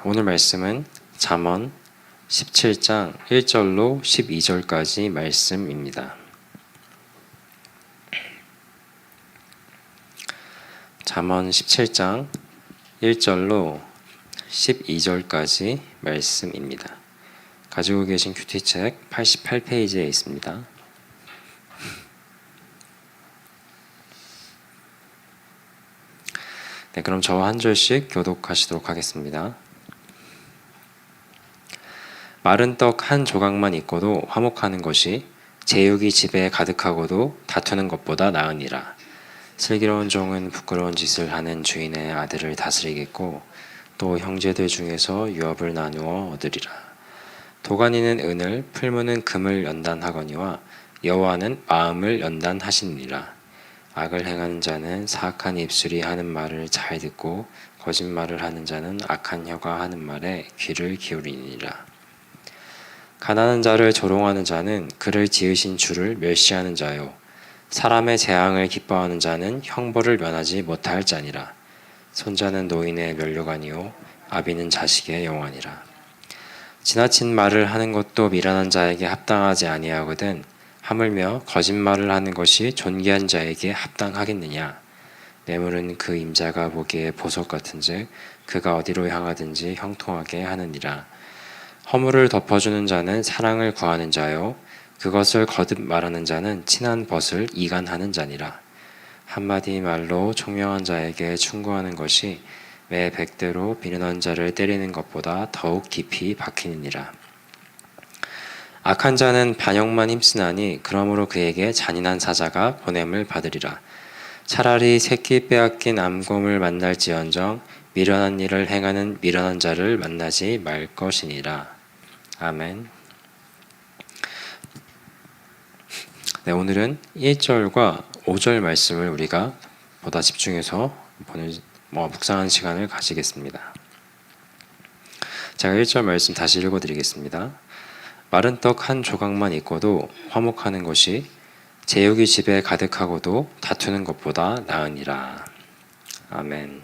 오늘 말씀은 잠언 17장 1절로 12절까지 말씀입니다. 잠언 17장 1절로 12절까지 말씀입니다. 가지고 계신 큐티책 88페이지에 있습니다. 네, 그럼 저와 한 절씩 교독하시도록 하겠습니다. 마른 떡 한 조각만 있고도 화목하는 것이 제육이 집에 가득하고도 다투는 것보다 나으니라. 슬기로운 종은 부끄러운 짓을 하는 주인의 아들을 다스리겠고 또 형제들 중에서 유업을 나누어 얻으리라. 도가니는 은을, 풀무는 금을 연단하거니와 여호와는 마음을 연단하시니라. 악을 행하는 자는 사악한 입술이 하는 말을 잘 듣고 거짓말을 하는 자는 악한 혀가 하는 말에 귀를 기울이니라. 가난한 자를 조롱하는 자는 그를 지으신 주를 멸시하는 자요 사람의 재앙을 기뻐하는 자는 형벌을 면하지 못할 자니라. 손자는 노인의 면류관이요 아비는 자식의 영환이라. 지나친 말을 하는 것도 미련한 자에게 합당하지 아니하거든 하물며 거짓말을 하는 것이 존귀한 자에게 합당하겠느냐. 뇌물은 그 임자가 보기에 보석 같은즉 그가 어디로 향하든지 형통하게 하느니라. 허물을 덮어주는 자는 사랑을 구하는 자요 그것을 거듭 말하는 자는 친한 벗을 이간하는 자니라. 한마디 말로 총명한 자에게 충고하는 것이 매 100대로 비련한 자를 때리는 것보다 더욱 깊이 박히느니라. 악한 자는 반역만 힘쓰나니 그러므로 그에게 잔인한 사자가 보냄을 받으리라. 차라리 새끼 빼앗긴 암곰을 만날지언정 미련한 일을 행하는 미련한 자를 만나지 말 것이니라. 아멘. 네, 오늘은 1절과 5절 말씀을 우리가 보다 집중해서 묵상하는 시간을 가지겠습니다. 제가 1절 말씀 다시 읽어드리겠습니다. 마른 떡 한 조각만 있고도 화목하는 것이 제육이 집에 가득하고도 다투는 것보다 나으니라. 아멘.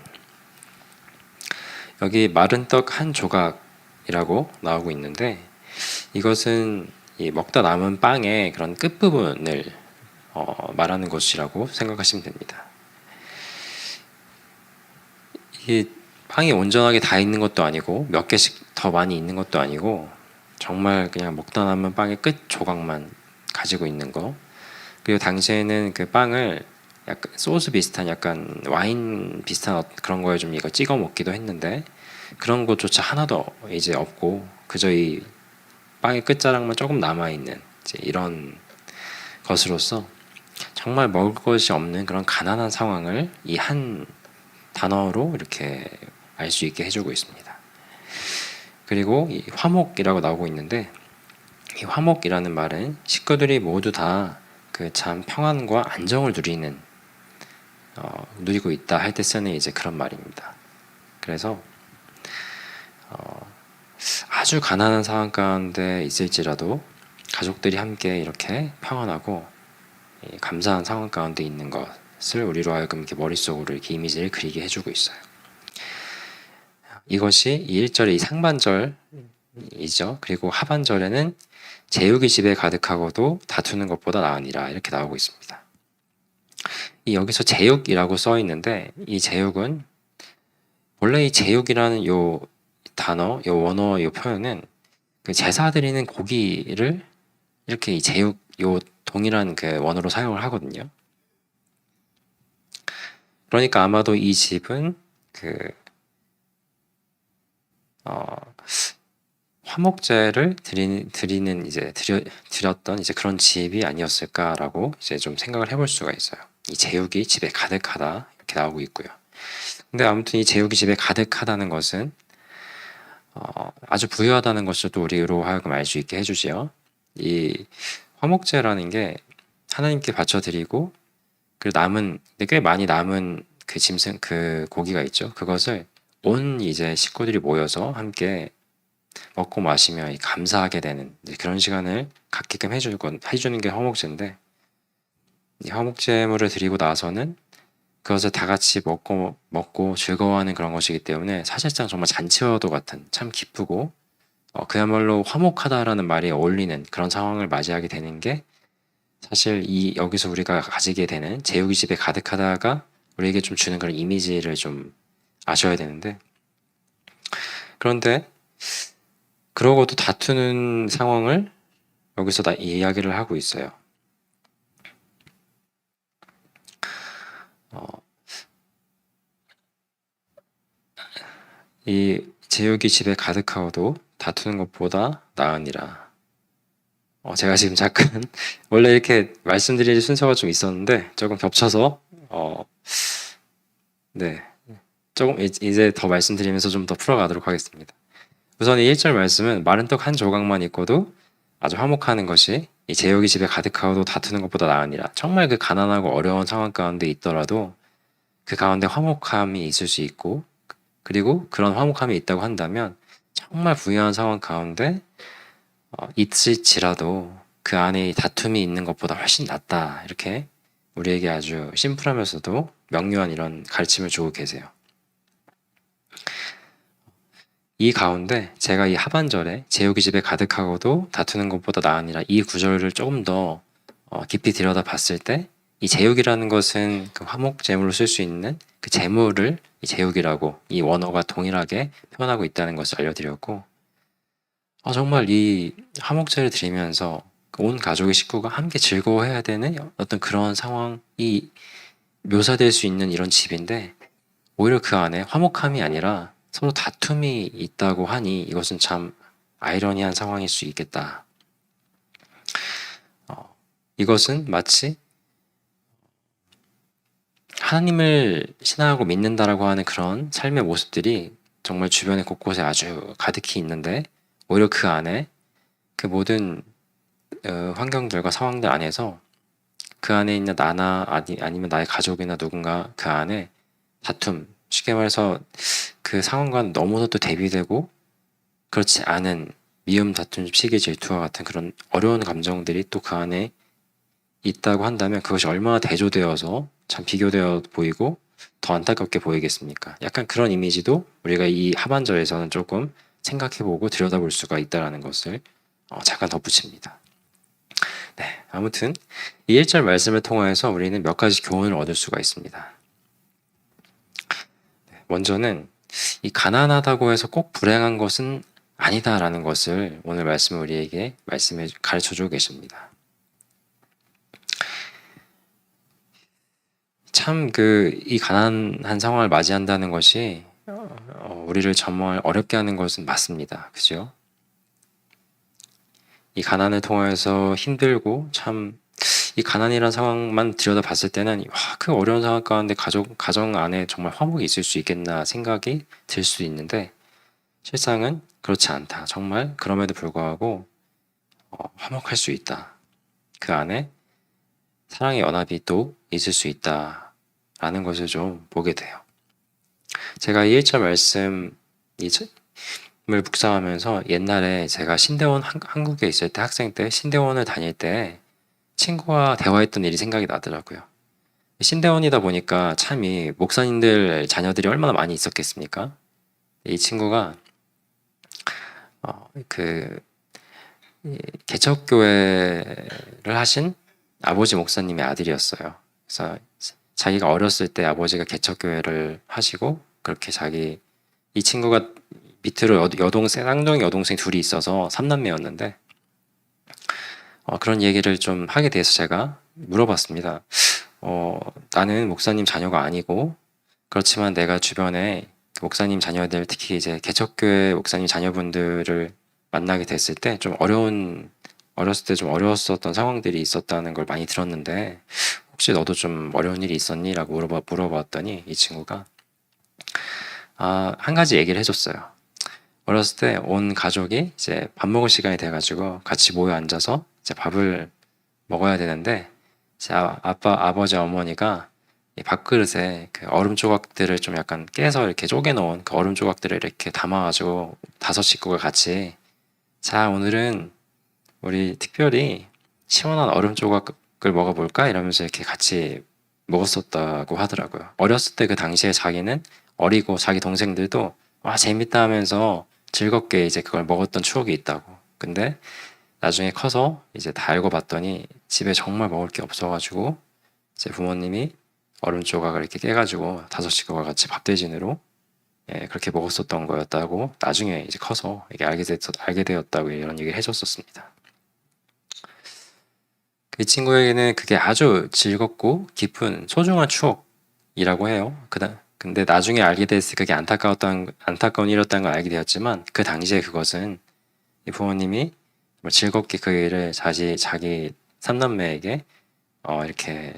여기 마른 떡 한 조각이라고 나오고 있는데 이것은 이 먹다 남은 빵의 그런 끝부분을 말하는 것이라고 생각하시면 됩니다. 이 빵이 온전하게 다 있는 것도 아니고 몇 개씩 더 많이 있는 것도 아니고 정말 그냥 먹다 남은 빵의 끝 조각만 가지고 있는 거. 그리고 당시에는 그 빵을 약간 소스 비슷한 약간 와인 비슷한 그런 거에 좀 이거 찍어 먹기도 했는데 그런 것조차 하나도 이제 없고 그저 이 빵의 끝자락만 조금 남아있는 이런 것으로서 정말 먹을 것이 없는 그런 가난한 상황을 이 한 단어로 이렇게 알 수 있게 해주고 있습니다. 그리고 이 화목이라고 나오고 있는데 이 화목이라는 말은 식구들이 모두 다 그 참 평안과 안정을 누리고 있다 할 때 쓰는 이제 그런 말입니다. 그래서 아주 가난한 상황 가운데 있을지라도 가족들이 함께 이렇게 평안하고 감사한 상황 가운데 있는 것을 우리로 하여금 이렇게 머릿속으로 이렇게 이미지를 그리게 해주고 있어요. 이것이 이 1절의 이 상반절이죠. 그리고 하반절에는 제육이 집에 가득하고도 다투는 것보다 나으니라 이렇게 나오고 있습니다. 여기서 제육이라고 써 있는데 이 제육은 원래 이 제육이라는 요 단어, 요 원어, 요 표현은 그 제사 드리는 고기를 이렇게 이 제육, 요 동일한 그 원어로 사용을 하거든요. 그러니까 아마도 이 집은 화목제를 드리는 이제 드렸던 이제 그런 집이 아니었을까라고 이제 좀 생각을 해볼 수가 있어요. 이 제육이 집에 가득하다 이렇게 나오고 있고요. 근데 아무튼 이 제육이 집에 가득하다는 것은 아주 부유하다는 것을 또 우리로 하여금 알 수 있게 해주지요. 이 화목제라는 게 하나님께 바쳐드리고 그 꽤 많이 남은 그 짐승 그 고기가 있죠. 그것을 온 이제 식구들이 모여서 함께 먹고 마시며 감사하게 되는 그런 시간을 갖게끔 해주는 게 화목제인데 이 화목제물을 드리고 나서는 그것을 다 같이 먹고 즐거워하는 그런 것이기 때문에 사실상 정말 잔치와도 같은 참 기쁘고 그야말로 화목하다라는 말이 어울리는 그런 상황을 맞이하게 되는 게 사실 이 여기서 우리가 가지게 되는 제육이 집에 가득하다가 우리에게 좀 주는 그런 이미지를 좀 아셔야 되는데, 그런데 그러고도 다투는 상황을 여기서 다 이야기를 하고 있어요. 이 제육이 집에 가득하고도 다투는 것보다 나으니라. 제가 지금 잠깐 원래 이렇게 말씀드릴 순서가 좀 있었는데 조금 겹쳐서 네, 조금 이제 더 말씀드리면서 좀 더 풀어가도록 하겠습니다. 우선 이 1절 말씀은 마른 떡 한 조각만 있고도 아주 화목하는 것이 이 제육이 집에 가득하고도 다투는 것보다 나으니라. 정말 그 가난하고 어려운 상황 가운데 있더라도 그 가운데 화목함이 있을 수 있고, 그리고 그런 화목함이 있다고 한다면 정말 부유한 상황 가운데 있을지라도 그 안에 다툼이 있는 것보다 훨씬 낫다. 이렇게 우리에게 아주 심플하면서도 명료한 이런 가르침을 주고 계세요. 이 가운데 제가 이 하반절에 제육이 집에 가득하고도 다투는 것보다 나으니라 이 구절을 조금 더 깊이 들여다 봤을 때 이 제육이라는 것은 그 화목 제물로 쓸 수 있는 그 제물을 이 제육이라고 이 원어가 동일하게 표현하고 있다는 것을 알려드렸고, 정말 이 화목제를 드리면서 온 가족의 식구가 함께 즐거워해야 되는 어떤 그런 상황이 묘사될 수 있는 이런 집인데, 오히려 그 안에 화목함이 아니라 서로 다툼이 있다고 하니 이것은 참 아이러니한 상황일 수 있겠다. 이것은 마치 하나님을 신앙하고 믿는다라고 하는 그런 삶의 모습들이 정말 주변에 곳곳에 아주 가득히 있는데, 오히려 그 안에 그 모든 환경들과 상황들 안에서 그 안에 있는 나나 아니면 나의 가족이나 누군가 그 안에 다툼, 쉽게 말해서 그 상황과 너무나도 대비되고 그렇지 않은 미움, 다툼, 시기, 질투와 같은 그런 어려운 감정들이 또 그 안에 있다고 한다면 그것이 얼마나 대조되어서 참 비교되어 보이고 더 안타깝게 보이겠습니까? 약간 그런 이미지도 우리가 이 하반절에서는 조금 생각해보고 들여다볼 수가 있다는 것을 잠깐 덧붙입니다. 네, 아무튼 이 1절 말씀을 통하여서 우리는 몇 가지 교훈을 얻을 수가 있습니다. 먼저는 이 가난하다고 해서 꼭 불행한 것은 아니다라는 것을 오늘 말씀을 우리에게 가르쳐주고 계십니다. 참 이 가난한 상황을 맞이한다는 것이 우리를 정말 어렵게 하는 것은 맞습니다. 그죠? 이 가난을 통해서 힘들고 참 이 가난이라는 상황만 들여다봤을 때는 그 어려운 상황 가운데 가정 안에 정말 화목이 있을 수 있겠나 생각이 들 수 있는데, 실상은 그렇지 않다. 정말 그럼에도 불구하고 화목할 수 있다. 그 안에 사랑의 연합이 또 있을 수 있다라는 것을 좀 보게 돼요. 제가 이 1절 말씀을 묵상하면서 옛날에 제가 신대원 한국에 있을 때 학생 때 신대원을 다닐 때 친구와 대화했던 일이 생각이 나더라고요. 신대원이다 보니까 참 이 목사님들 자녀들이 얼마나 많이 있었겠습니까? 이 친구가 개척교회를 하신 아버지 목사님의 아들이었어요. 그래서 자기가 어렸을 때 아버지가 개척교회를 하시고 그렇게 이 친구가 밑으로 쌍둥이 여동생 둘이 있어서 3남매였는데 그런 얘기를 좀 하게 돼서 제가 물어봤습니다. 나는 목사님 자녀가 아니고 그렇지만 내가 주변에 목사님 자녀들, 특히 이제 개척교회 목사님 자녀분들을 만나게 됐을 때 좀 어렸을 때 좀 어려웠었던 상황들이 있었다는 걸 많이 들었는데 혹시 너도 좀 어려운 일이 있었니? 라고 물어봤더니 이 친구가 한 가지 얘기를 해줬어요. 어렸을 때 온 가족이 이제 밥 먹을 시간이 돼가지고 같이 모여 앉아서 이제 밥을 먹어야 되는데 제 아버지 어머니가 이 밥그릇에 그 얼음 조각들을 좀 약간 깨서 이렇게 쪼개놓은 그 얼음 조각들을 이렇게 담아가지고 5식구가 같이 자 오늘은 우리 특별히 시원한 얼음 조각을 먹어볼까? 이러면서 이렇게 같이 먹었었다고 하더라고요. 어렸을 때 그 당시에 자기는 어리고 자기 동생들도 와 재밌다 하면서 즐겁게 이제 그걸 먹었던 추억이 있다고. 근데 나중에 커서 이제 다 알고 봤더니 집에 정말 먹을 게 없어가지고 제 부모님이 얼음 조각을 이렇게 깨가지고 다섯 식구가 같이 밥대진으로 그렇게 먹었었던 거였다고 나중에 이제 커서 이게 알게 되었다고 이런 얘기를 해줬었습니다. 이 친구에게는 그게 아주 즐겁고 깊은 소중한 추억이라고 해요. 근데 나중에 알게 됐을 때 그게 안타까운 일이었다는 걸 알게 되었지만 그 당시에 그것은 이 부모님이 즐겁게 그 일을 자기 삼남매에게 이렇게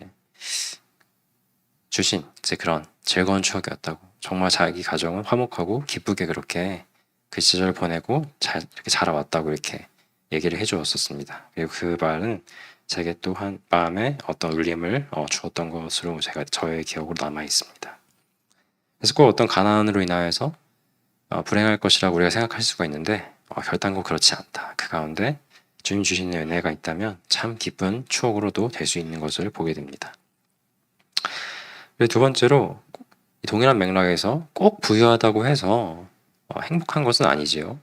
주신 이제 그런 즐거운 추억이었다고. 정말 자기 가정은 화목하고 기쁘게 그렇게 그 시절을 보내고 이렇게 자라왔다고 이렇게 얘기를 해주었었습니다. 그리고 그 말은 제게 또 한 마음에 어떤 울림을 주었던 것으로 저의 기억으로 남아 있습니다. 그래서 꼭 어떤 가난으로 인하여서 불행할 것이라고 우리가 생각할 수가 있는데 결단코 그렇지 않다. 그 가운데 주님 주시는 은혜가 있다면 참 기쁜 추억으로도 될 수 있는 것을 보게 됩니다. 그리고 두 번째로 이 동일한 맥락에서 꼭 부유하다고 해서 행복한 것은 아니지요.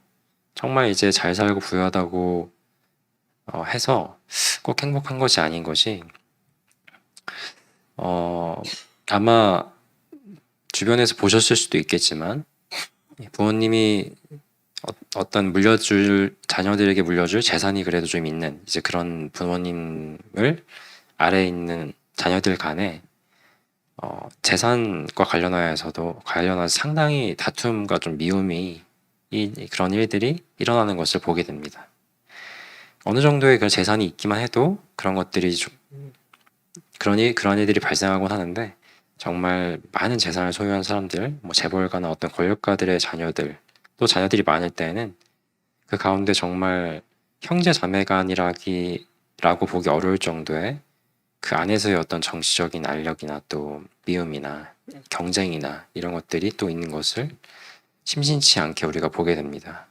정말 이제 잘 살고 부유하다고 해서 꼭 행복한 것이 아닌 것이 아마 주변에서 보셨을 수도 있겠지만 부모님이 어떤 자녀들에게 물려줄 재산이 그래도 좀 있는 이제 그런 부모님을 아래에 있는 자녀들 간에 재산과 관련해서 상당히 다툼과 좀 미움이 그런 일들이 일어나는 것을 보게 됩니다. 어느 정도의 그 재산이 있기만 해도 그런 것들이 그런 일들이 발생하곤 하는데 정말 많은 재산을 소유한 사람들, 재벌가나 어떤 권력가들의 자녀들, 또 자녀들이 많을 때에는 그 가운데 정말 형제 자매간이라고 보기 어려울 정도의 그 안에서의 어떤 정치적인 알력이나 또 미움이나 경쟁이나 이런 것들이 또 있는 것을 심심치 않게 우리가 보게 됩니다.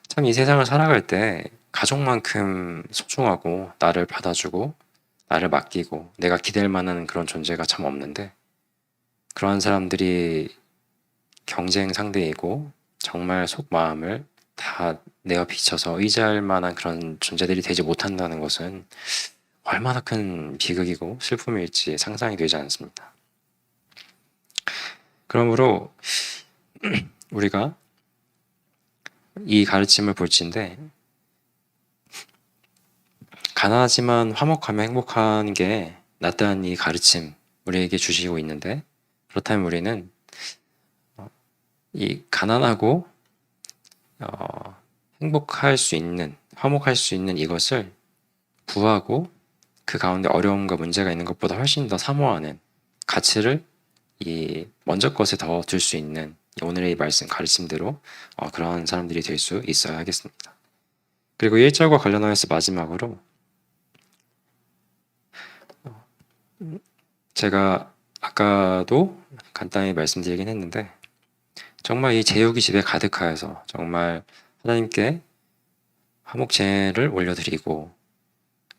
참 이 세상을 살아갈 때 가족만큼 소중하고 나를 받아주고 나를 맡기고 내가 기댈 만한 그런 존재가 참 없는데 그러한 사람들이 경쟁 상대이고 정말 속마음을 다 내어 비춰서 의지할 만한 그런 존재들이 되지 못한다는 것은 얼마나 큰 비극이고 슬픔일지 상상이 되지 않습니다. 그러므로 우리가 이 가르침을 볼지인데 가난하지만 화목하며 행복한 게 낫다는 이 가르침 우리에게 주시고 있는데 그렇다면 우리는 이 가난하고 행복할 수 있는 화목할 수 있는 이것을 구하고 그 가운데 어려움과 문제가 있는 것보다 훨씬 더 사모하는 가치를 이 먼저 것에 더 둘 수 있는 오늘의 이 말씀 가르침대로 그러한 사람들이 될 수 있어야 하겠습니다. 그리고 1절과 관련하여서 마지막으로 제가 아까도 간단히 말씀드리긴 했는데 정말 이 제육이 집에 가득하여서 정말 하나님께 화목제를 올려드리고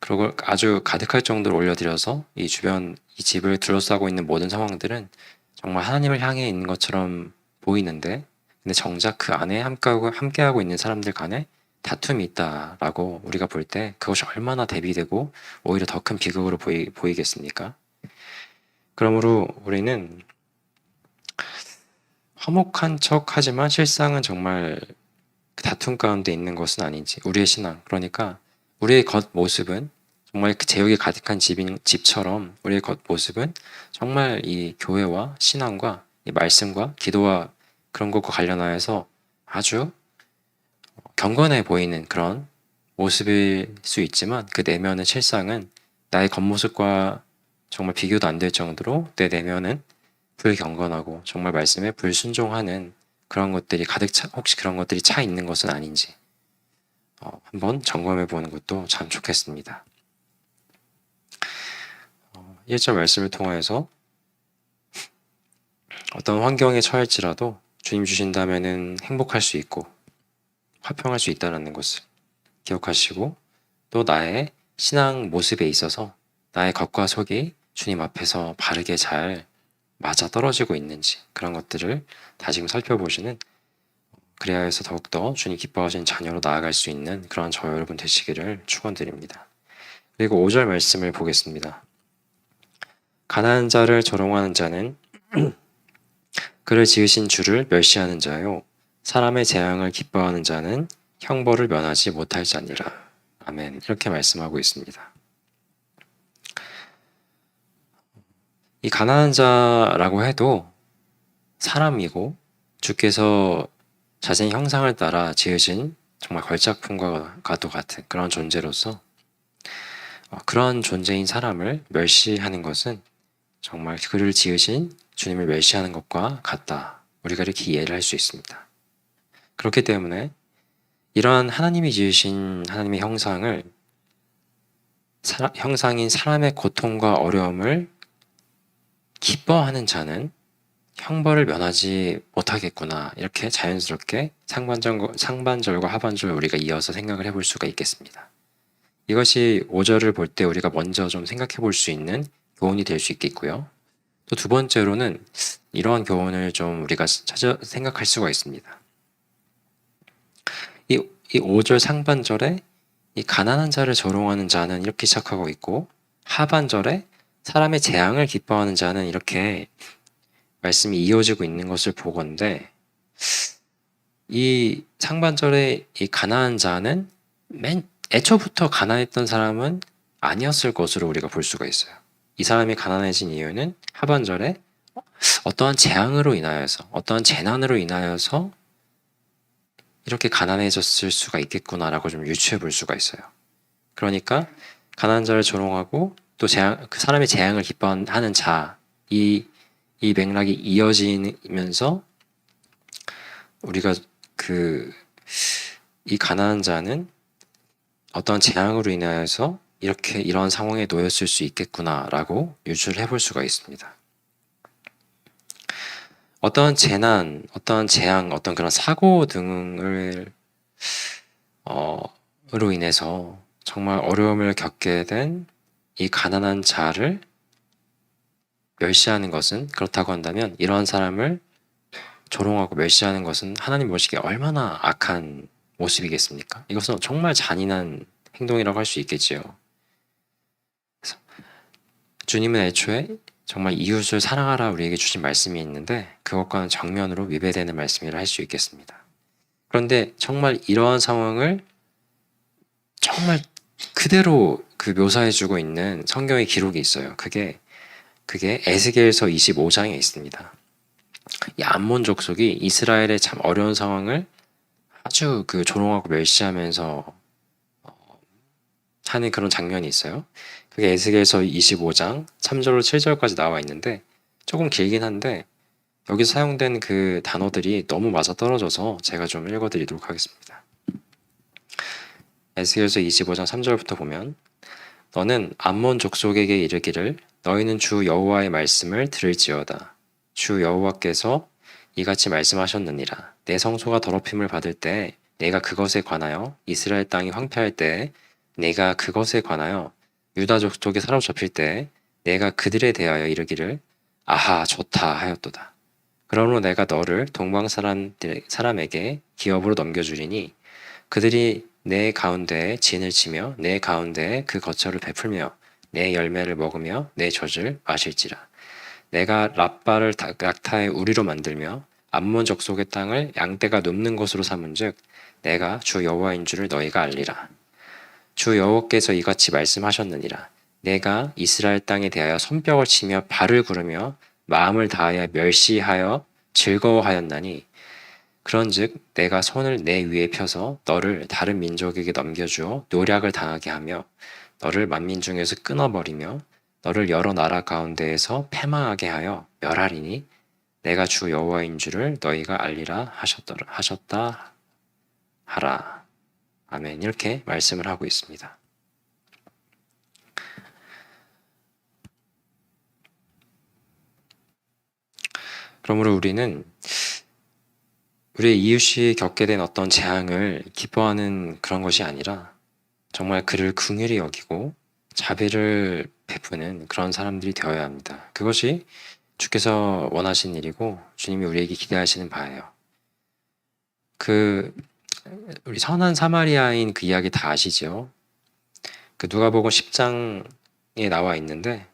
그리고 아주 가득할 정도로 올려드려서 이 주변 이 집을 둘러싸고 있는 모든 상황들은 정말 하나님을 향해 있는 것처럼 보이는데 근데 정작 그 안에 함께하고 있는 사람들 간에 다툼이 있다라고 우리가 볼 때 그것이 얼마나 대비되고 오히려 더 큰 비극으로 보이겠습니까? 그러므로 우리는 화목한 척 하지만 실상은 정말 다툼 가운데 있는 것은 아닌지 우리의 신앙 그러니까 우리의 겉모습은 정말 그 제육이 가득한 집처럼 우리의 겉모습은 정말 이 교회와 신앙과 이 말씀과 기도와 그런 것과 관련하여서 아주 경건해 보이는 그런 모습일 수 있지만 그 내면의 실상은 나의 겉모습과 정말 비교도 안 될 정도로 내 내면은 불경건하고 정말 말씀에 불순종하는 그런 것들이 혹시 그런 것들이 차 있는 것은 아닌지 한번 점검해 보는 것도 참 좋겠습니다. 1절 말씀을 통하여서 어떤 환경에 처할지라도 주님 주신다면은 행복할 수 있고 화평할 수 있다는 것을 기억하시고 또 나의 신앙 모습에 있어서 나의 겉과 속이 주님 앞에서 바르게 잘 맞아 떨어지고 있는지 그런 것들을 다시금 살펴보시는, 그래야 해서 더욱더 주님 기뻐하시는 자녀로 나아갈 수 있는 그런 저 여러분 되시기를 축원드립니다. 그리고 5절 말씀을 보겠습니다. 가난한 자를 조롱하는 자는 그를 지으신 주를 멸시하는 자요, 사람의 재앙을 기뻐하는 자는 형벌을 면하지 못할 자니라. 아멘. 이렇게 말씀하고 있습니다. 이 가난한 자라고 해도 사람이고 주께서 자신의 형상을 따라 지으신 정말 걸작품과도 같은 그런 존재로서 그런 존재인 사람을 멸시하는 것은 정말 그를 지으신 주님을 멸시하는 것과 같다. 우리가 이렇게 이해를 할 수 있습니다. 그렇기 때문에 이러한 하나님이 지으신 하나님의 형상을 형상인 사람의 고통과 어려움을 기뻐하는 자는 형벌을 면하지 못하겠구나. 이렇게 자연스럽게 상반절과 하반절 우리가 이어서 생각을 해볼 수가 있겠습니다. 이것이 5절을 볼 때 우리가 먼저 좀 생각해 볼 수 있는 교훈이 될 수 있겠고요. 또 두 번째로는 이러한 교훈을 좀 우리가 생각할 수가 있습니다. 이 5절 상반절에 이 가난한 자를 조롱하는 자는 이렇게 시작하고 있고, 하반절에 사람의 재앙을 기뻐하는 자는 이렇게 말씀이 이어지고 있는 것을 보건대, 이 상반절에 이 가난한 자는 애초부터 가난했던 사람은 아니었을 것으로 우리가 볼 수가 있어요. 이 사람이 가난해진 이유는 하반절에 어떠한 재앙으로 인하여서, 어떠한 재난으로 인하여서 이렇게 가난해졌을 수가 있겠구나라고 좀 유추해 볼 수가 있어요. 그러니까 가난한 자를 조롱하고 또 그 사람의 재앙을 기뻐하는 자, 이 맥락이 이어지면서 우리가 이 가난한 자는 어떤 재앙으로 인하여서 이런 상황에 놓였을 수 있겠구나라고 유추를 해볼 수가 있습니다. 어떤 재난, 어떤 재앙, 어떤 그런 사고 등을 으로 인해서 정말 어려움을 겪게 된 이 가난한 자를 멸시하는 것은, 그렇다고 한다면 이러한 사람을 조롱하고 멸시하는 것은 하나님 보시기에 얼마나 악한 모습이겠습니까? 이것은 정말 잔인한 행동이라고 할 수 있겠지요. 주님은 애초에 정말 이웃을 사랑하라 우리에게 주신 말씀이 있는데 그것과는 정면으로 위배되는 말씀이라 할 수 있겠습니다. 그런데 정말 이러한 상황을 정말 그대로 묘사해주고 있는 성경의 기록이 있어요. 그게 에스겔서 25장에 있습니다. 이 암몬 족속이 이스라엘의 참 어려운 상황을 아주 조롱하고 멸시하면서 하는 그런 장면이 있어요. 그게 에스겔서 25장 3절로 7절까지 나와 있는데 조금 길긴 한데 여기서 사용된 그 단어들이 너무 맞아떨어져서 제가 좀 읽어드리도록 하겠습니다. 에스겔서 25장 3절부터 보면, 너는 암몬 족속에게 이르기를 너희는 주 여호와의 말씀을 들을지어다. 주 여호와께서 이같이 말씀하셨느니라. 내 성소가 더럽힘을 받을 때 내가 그것에 관하여 이스라엘 땅이 황폐할 때 내가 그것에 관하여 유다 족속이 사로잡힐 때 내가 그들에 대하여 이르기를 아하 좋다 하였도다. 그러므로 내가 너를 동방 사람에게 기업으로 넘겨주리니 그들이 내 가운데에 진을 치며 내 가운데에 그 거처를 베풀며 내 열매를 먹으며 내 젖을 마실지라. 내가 랍바를 낙타의 우리로 만들며 암몬 족속의 땅을 양떼가 눕는 곳으로 삼은즉 내가 주 여호와인 줄을 너희가 알리라. 주 여호와께서 이같이 말씀하셨느니라. 내가 이스라엘 땅에 대하여 손뼉을 치며 발을 구르며 마음을 다하여 멸시하여 즐거워하였나니 그런즉 내가 손을 내 위에 펴서 너를 다른 민족에게 넘겨주어 노략을 당하게 하며 너를 만민 중에서 끊어버리며 너를 여러 나라 가운데에서 패망하게 하여 멸하리니 내가 주 여호와인 줄을 너희가 알리라 하셨다 하라. 아멘. 이렇게 말씀을 하고 있습니다. 그러므로 우리는 우리의 이웃이 겪게 된 어떤 재앙을 기뻐하는 그런 것이 아니라 정말 그를 긍휼히 여기고 자비를 베푸는 그런 사람들이 되어야 합니다. 그것이 주께서 원하신 일이고 주님이 우리에게 기대하시는 바예요. 그 우리 선한 사마리아인 그 이야기 다 아시죠? 그 누가복음 10장에 나와 있는데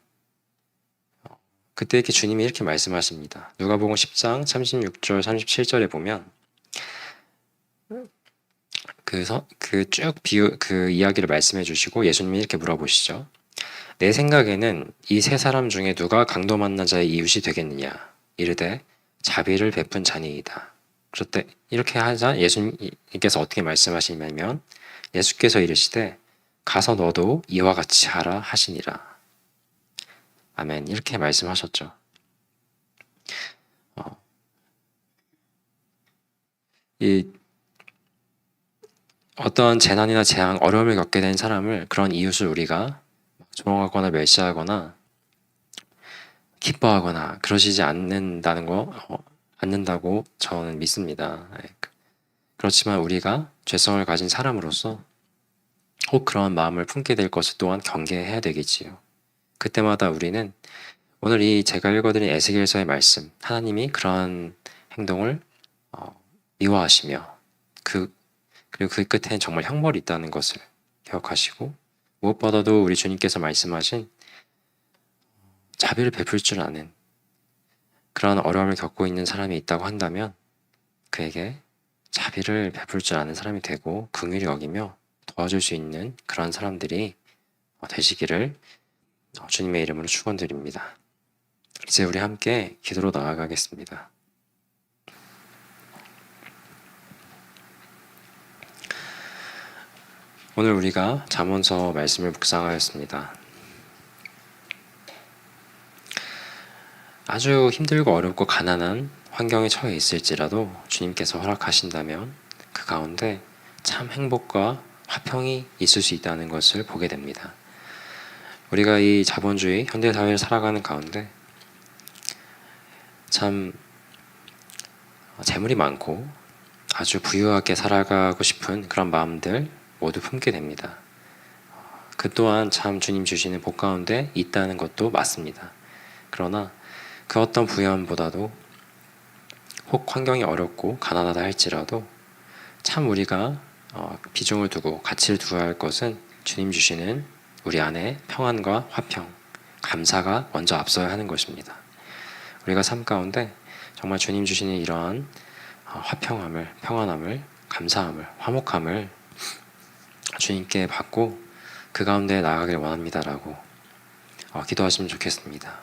그때 이렇게 주님이 이렇게 말씀하십니다. 누가복음 10장 36절 37절에 보면 그 이야기를 말씀해 주시고 예수님이 이렇게 물어보시죠. 내 생각에는 이 세 사람 중에 누가 강도 만난 자의 이웃이 되겠느냐? 이르되 자비를 베푼 자니이다. 그렇대 이렇게 하자 예수님께서 어떻게 말씀하시냐면 예수께서 이르시되 가서 너도 이와 같이 하라 하시니라. 아멘. 이렇게 말씀하셨죠. 이 어떤 재난이나 재앙, 어려움을 겪게 된 사람을 그런 이웃을 우리가 조롱하거나 멸시하거나 기뻐하거나 그러시지 않는다고 저는 믿습니다. 그렇지만 우리가 죄성을 가진 사람으로서 혹 그런 마음을 품게 될 것을 또한 경계해야 되겠지요. 그때마다 우리는 오늘 이 제가 읽어드린 에스겔서의 말씀, 하나님이 그런 행동을 미워하시며 그리고 그 끝에는 정말 형벌이 있다는 것을 기억하시고 무엇보다도 우리 주님께서 말씀하신 자비를 베풀 줄 아는 그런 어려움을 겪고 있는 사람이 있다고 한다면 그에게 자비를 베풀 줄 아는 사람이 되고 긍휼히 여기며 도와줄 수 있는 그런 사람들이 되시기를 주님의 이름으로 축원드립니다. 이제 우리 함께 기도로 나아가겠습니다. 오늘 우리가 잠언서 말씀을 묵상하였습니다. 아주 힘들고 어렵고 가난한 환경에 처해 있을지라도 주님께서 허락하신다면 그 가운데 참 행복과 화평이 있을 수 있다는 것을 보게 됩니다. 우리가 이 자본주의 현대사회를 살아가는 가운데 참 재물이 많고 아주 부유하게 살아가고 싶은 그런 마음들 모두 품게 됩니다. 그 또한 참 주님 주시는 복 가운데 있다는 것도 맞습니다. 그러나 그 어떤 부유함보다도 혹 환경이 어렵고 가난하다 할지라도 참 우리가 비중을 두고 가치를 두어야 할 것은 주님 주시는 우리 안에 평안과 화평, 감사가 먼저 앞서야 하는 것입니다. 우리가 삶 가운데 정말 주님 주시는 이러한 화평함을, 평안함을, 감사함을, 화목함을 주님께 받고 그 가운데 나아가길 원합니다라고 기도하시면 좋겠습니다.